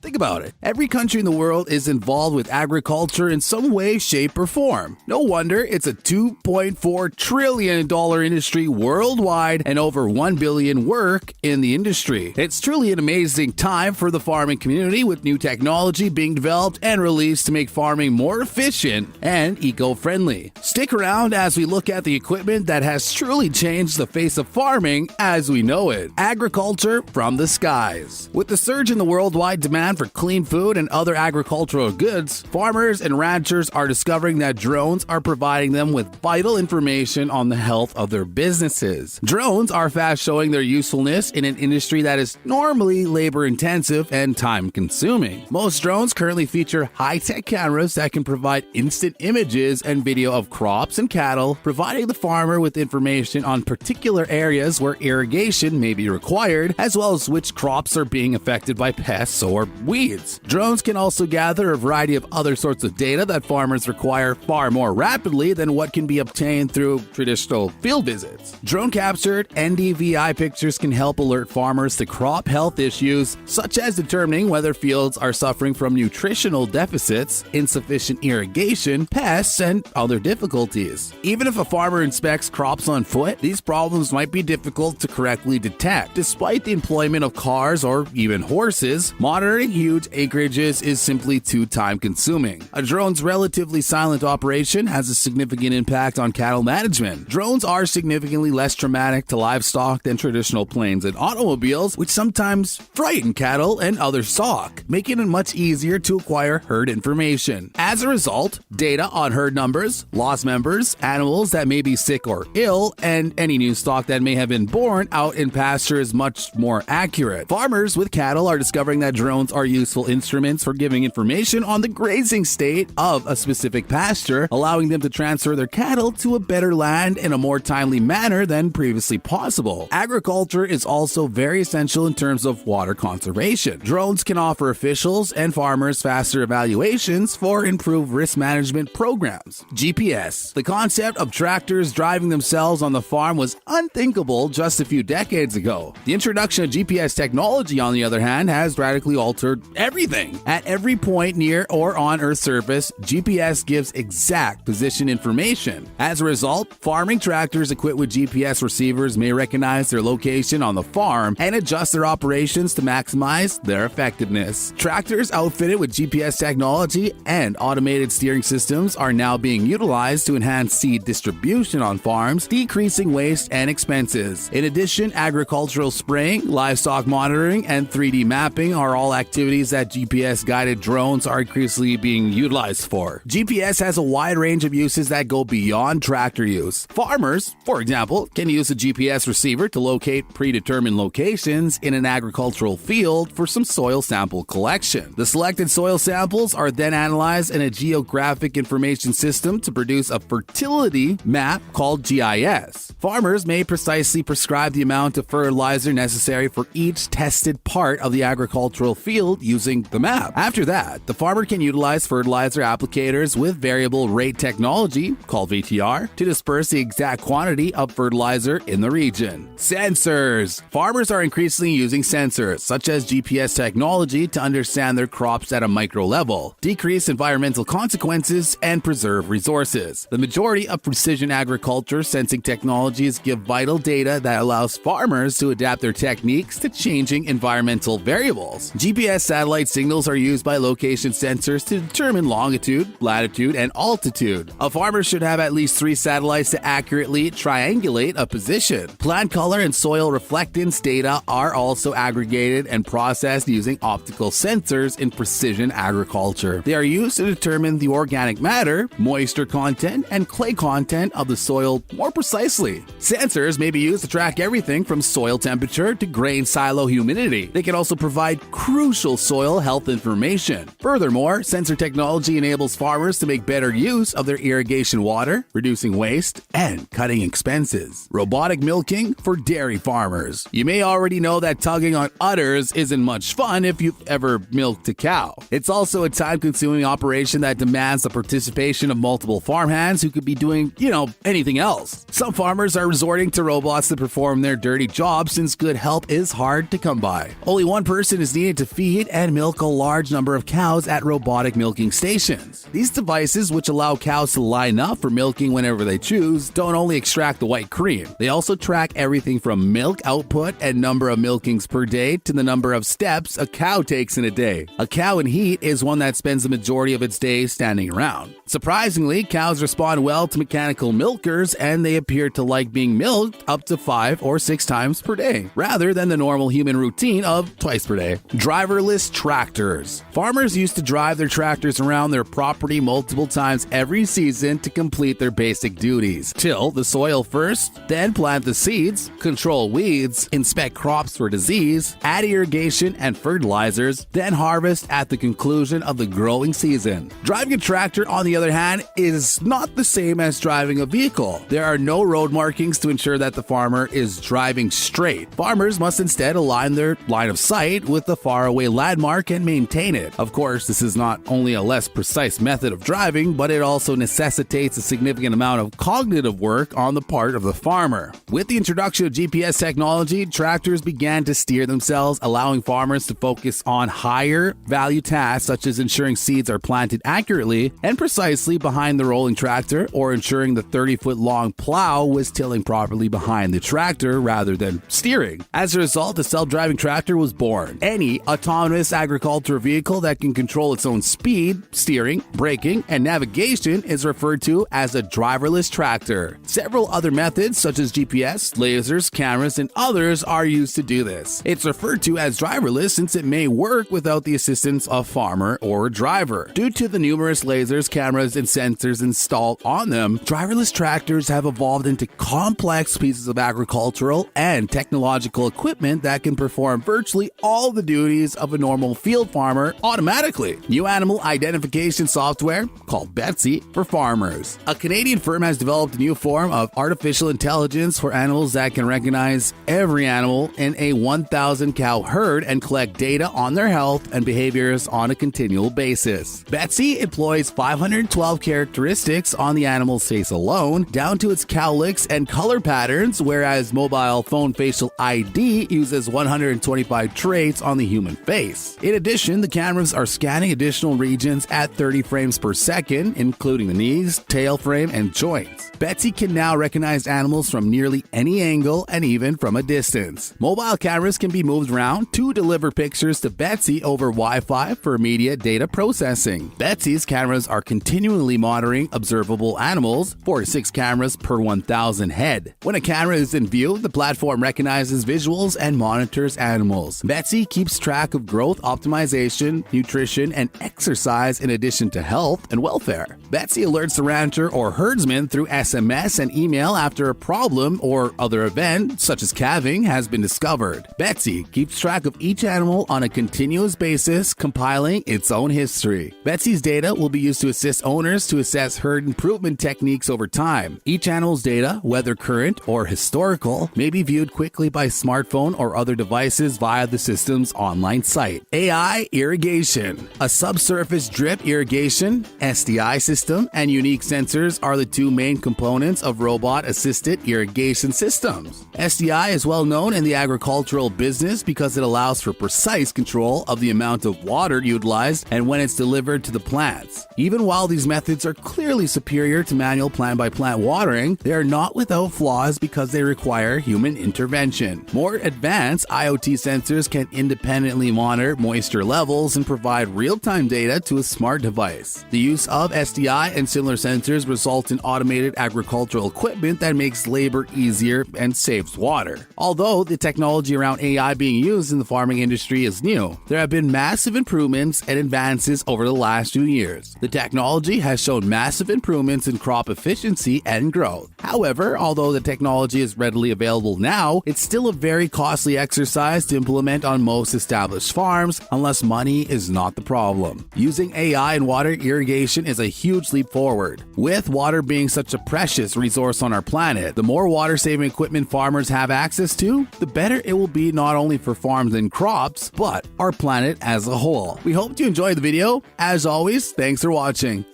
Think about it. Every country in the world is involved with agriculture in some way, shape, or form. No wonder it's a $2.4 trillion industry worldwide and over 1 billion work in the industry. It's truly an amazing time for the farming community, with new technology being developed and released to make farming more efficient and eco-friendly. Stick around as we look at the equipment that has truly changed the face of farming as we know it. Agriculture from the skies. With the surge in the worldwide demand for clean food and other agricultural goods, farmers and ranchers are discovering that drones are providing them with vital information on the health of their businesses. Drones are fast showing their usefulness in an industry that is normally labor-intensive and time-consuming. Most drones currently feature high-tech cameras that can provide instant images and video of crops and cattle, providing the farmer with information on particular areas where irrigation may be required, as well as which crops are being affected by pests or weeds. Drones can also gather a variety of other sorts of data that farmers require far more rapidly than what can be obtained through traditional field visits. Drone-captured NDVI pictures can help alert farmers to crop health issues, such as determining whether fields are suffering from nutritional deficits, insufficient irrigation, pests, and other difficulties. Even if a farmer inspects crops on foot, these problems might be difficult to correctly detect. Despite the employment of cars or even horses, monitoring huge acreages is simply too time-consuming. A drone's relatively silent operation has a significant impact on cattle management. Drones are significantly less traumatic to livestock than traditional planes and automobiles, which sometimes frighten cattle and other stock, making it much easier to acquire herd information. As a result, data on herd numbers, lost members, animals that may be sick or ill, and any new stock that may have been born out in pasture is much more accurate. Farmers with cattle are discovering that drones are useful instruments for giving information on the grazing state of a specific pasture, allowing them to transfer their cattle to a better land in a more timely manner than previously possible. Agriculture is also very essential in terms of water conservation. Drones can offer officials and farmers faster evaluations for improved risk management programs. GPS. The concept of tractors driving themselves on the farm was unthinkable just a few decades ago. The introduction of GPS technology, on the other hand, has radically altered everything. At every point near or on Earth's surface, GPS gives exact position information. As a result, farming tractors equipped with GPS receivers may recognize their location on the farm and adjust their operations to maximize their effectiveness. Tractors outfitted with GPS technology and automated steering systems are now being utilized to enhance seed distribution on farms, decreasing waste and expenses. In addition, agricultural spraying, livestock monitoring, and 3D mapping are all activities that GPS-guided drones are increasingly being utilized for. GPS has a wide range of uses that go beyond tractor use. Farmers, for example, can use a GPS receiver to locate predetermined locations in an agricultural field for some soil sample collection. The selected soil samples are then analyzed in a geographic information system to produce a fertility map called GIS. Farmers may precisely prescribe the amount of fertilizer necessary for each tested part of the agricultural field using the map. After that, the farmer can utilize fertilizer applicators with variable rate technology, called VTR, to disperse the exact quantity of fertilizer in the region. Sensors. Farmers are increasingly using sensors, such as GPS technology, to understand their crops at a micro level, decrease environmental consequences, and preserve resources. The majority of precision agriculture sensing technologies give vital data that allows farmers to adapt their techniques to changing environmental variables. GPS satellite signals are used by location sensors to determine longitude, latitude, and altitude. A farmer should have at least 3 satellites to accurately triangulate a position. Plant color and soil reflectance data are also aggregated and processed using optical sensors in precision agriculture. They are used to determine the organic matter, moisture content, and clay content of the soil more precisely. Sensors may be used to track everything from soil temperature to grain silo humidity. They can also provide crucial soil health information. Furthermore, sensor technology enables farmers to make better use of their irrigation water, reducing waste and cutting expenses. Robotic milking for dairy farmers. You may already know that tugging on udders isn't much fun if you've ever milked a cow. It's also a time-consuming operation that demands the participation of multiple farmhands who could be doing, anything else. Some farmers are resorting to robots to perform their dirty job since good help is hard to come by. Only one person is needed to feed feed and milk a large number of cows at robotic milking stations. These devices, which allow cows to line up for milking whenever they choose, don't only extract the white cream. They also track everything from milk output and number of milkings per day to the number of steps a cow takes in a day. A cow in heat is one that spends the majority of its day standing around. Surprisingly, cows respond well to mechanical milkers, and they appear to like being milked up to 5 or 6 times per day, rather than the normal human routine of twice per day. Driverless tractors. Farmers used to drive their tractors around their property multiple times every season to complete their basic duties. Till the soil first, then plant the seeds, control weeds, inspect crops for disease, add irrigation and fertilizers, then harvest at the conclusion of the growing season. Driving a tractor, on the other hand, is not the same as driving a vehicle. There are no road markings to ensure that the farmer is driving straight. Farmers must instead align their line of sight with the faraway landmark and maintain it. Of course, this is not only a less precise method of driving, but it also necessitates a significant amount of cognitive work on the part of the farmer. With the introduction of GPS technology, tractors began to steer themselves, allowing farmers to focus on higher value tasks such as ensuring seeds are planted accurately and precisely behind the rolling tractor, or ensuring the 30-foot-long plow was tilling properly behind the tractor rather than steering. As a result, the self-driving tractor was born. Any autonomous agricultural vehicle that can control its own speed, steering, braking, and navigation is referred to as a driverless tractor. Several other methods such as GPS, lasers, cameras, and others are used to do this. It's referred to as driverless since it may work without the assistance of farmer or driver. Due to the numerous lasers, cameras, and sensors installed on them, driverless tractors have evolved into complex pieces of agricultural and technological equipment that can perform virtually all the duties of a normal field farmer automatically. New animal identification software, called Betsy, for farmers. A Canadian firm has developed a new form of artificial intelligence for animals that can recognize every animal in a 1,000 cow herd and collect data on their health and behaviors on a continual basis. Betsy employs 512 characteristics on the animal's face alone, down to its cowlicks and color patterns, whereas mobile phone facial ID uses 125 traits on the human face. In addition, the cameras are scanning additional regions at 30 frames per second, including the knees, tail frame, and joints. Betsy can now recognize animals from nearly any angle and even from a distance. Mobile cameras can be moved around to deliver pictures to Betsy over Wi-Fi for immediate data processing. Betsy's cameras are continually monitoring observable animals, 46 cameras per 1,000 head. When a camera is in view, the platform recognizes visuals and monitors animals. Betsy keeps track of growth optimization, nutrition, and exercise in addition to health and welfare. Betsy alerts the rancher or herdsman through SMS and email after a problem or other event, such as calving, has been discovered. Betsy keeps track of each animal on a continuous basis, compiling its own history. Betsy's data will be used to assist owners to assess herd improvement techniques over time. Each animal's data, whether current or historical, may be viewed quickly by smartphone or other devices via the system's online site. AI irrigation. A subsurface drip irrigation, SDI system, and unique sensors are the two main components of robot-assisted irrigation systems. SDI is well known in the agricultural business because it allows for precise control of the amount of water utilized and when it's delivered to the plants. Even while these methods are clearly superior to manual plant-by-plant watering, they are not without flaws because they require human intervention. More advanced IoT sensors can independently monitor moisture levels and provide real-time data to a smart device. The use of SDI and similar sensors results in automated agricultural equipment that makes labor easier and saves water. Although the technology around AI being used in the farming industry is new, there have been massive improvements and advances over the last 2 years. The technology has shown massive improvements in crop efficiency and growth. However, although the technology is readily available now, it's still a very costly exercise to implement on most established farms unless money is not the problem. Using AI in water irrigation is a huge leap forward. With water being such a precious resource on our planet, the more water-saving equipment farmers have access to, the better it will be not only for farms and crops, but our planet as a whole. We hope you enjoyed the video. As always, thanks for watching.